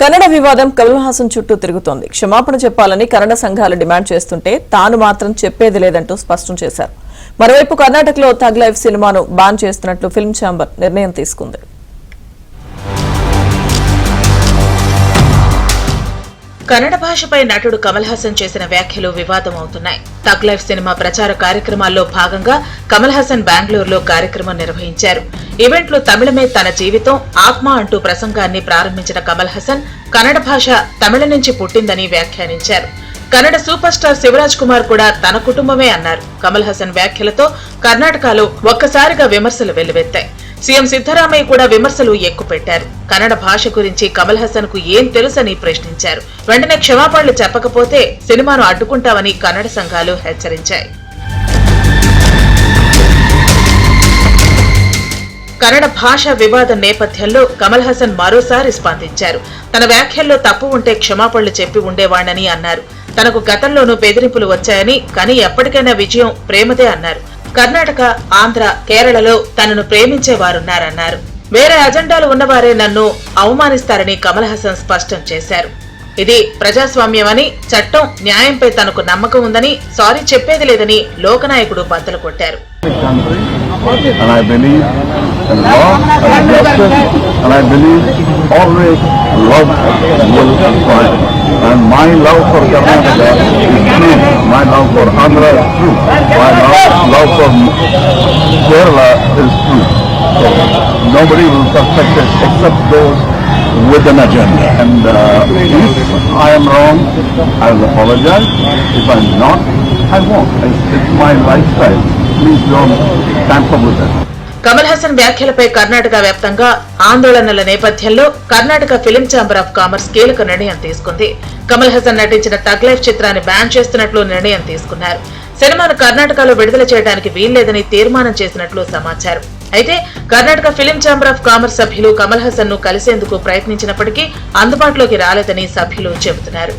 కన్నడ వివాదం కమల్ హాసన్ చుట్టూ తిరుగుతోంది. క్షమాపణ చెప్పాలని కన్నడ సంఘాలు డిమాండ్ చేస్తుంటే తాను మాత్రం చెప్పేది లేదంటూ స్పష్టం చేశారు. మరోవైపు కర్ణాటకలో థగ్ లైఫ్ సినిమాను బాన్ చేస్తున్నట్లు ఫిల్మ్ ఛాంబర్ నిర్ణయం తీసుకుంది. కన్నడ భాషపై నటుడు కమల్ హాసన్ చేసిన వ్యాఖ్యలు వివాదమవుతున్నాయి. థగ్ లైఫ్ సినిమా ప్రచార కార్యక్రమాల్లో భాగంగా కమల్ హాసన్ బెంగళూరులో కార్యక్రమం నిర్వహించారు. ఈవెంట్లో తమిళమే తన జీవితం ఆత్మ అంటూ ప్రసంగాన్ని ప్రారంభించిన కమల్ హాసన్ కన్నడ భాష తమిళ నుంచి పుట్టిందని వ్యాఖ్యానించారు. కన్నడ సూపర్ స్టార్ శివరాజ్ కుమార్ కూడా తన కుటుంబమే అన్నారు. కమల్ హాసన్ వ్యాఖ్యలతో కర్ణాటకలో ఒక్కసారిగా విమర్శలు వెల్లువెత్తాయి. సీఎం సిద్దరామయ్య కూడా విమర్శలు ఎక్కుపెట్టారు. కన్నడ భాష గురించి కమల్ హాసన్ కు ఏం తెలుసని ప్రశ్నించారు. వెంటనే క్షమాపణలు చెప్పకపోతే సినిమాను అడ్డుకుంటామని కన్నడ సంఘాలు హెచ్చరించాయి. కన్నడ భాష వివాదం నేపథ్యంలో కమల్ హాసన్ మరోసారి స్పందించారు. తన వ్యాఖ్యల్లో తప్పు ఉంటే క్షమాపణలు చెప్పి ఉండేవాణ్ణని అన్నారు. తనకు గతంలోనూ బెదిరింపులు వచ్చాయని, కానీ ఎప్పటికైనా విజయం ప్రేమదే అన్నారు. కర్ణాటక, ఆంధ్ర, కేరళలో తనను ప్రేమించేవారున్నారన్నారు. వేరే అజెండాలు ఉన్నవారే నన్ను అవమానిస్తారని కమల్ హాసన్ స్పష్టం చేశారు. ఇది ప్రజాస్వామ్యమని, చట్టం, న్యాయంపై తనకు నమ్మకం ఉందని, సారీ చెప్పేది లేదని లోకనాయకుడు బద్దలు కొట్టారు. And I believe in law and justice, and I believe always love will triumph. And my love for Karnataka is true. My love for Andhra is true. My love for Kerala is true. So nobody will suspect it except those with an agenda. And if I am wrong, I will apologize. If I am not, I won't. It's my lifestyle. Please don't tamper with it. Kamal Haasan వ్యాఖ్యలపై కర్ణాటక వ్యాప్తంగా ఆందోళనల నేపథ్యంలో Karnataka film chamber of commerce కీలక నిర్ణయం తీసుకుంది. కమల్ హాసన్ నటించిన tug life చిత్రాన్ని ban చేస్తున్నట్లు నిర్ణయం తీసుకున్నారు. సినిమాను కర్ణాటకలో విడుదల చేయడానికి వీల్లేదని తీర్మానం చేసినట్లు సమాచారం. అయితే Karnataka film chamber of commerce సభ్యులు కమల్ హాసన్ ను కలిసేందుకు ప్రయత్నించినప్పటికీ అందుబాటులోకి రాలేదని సభ్యులు చెబుతున్నారు.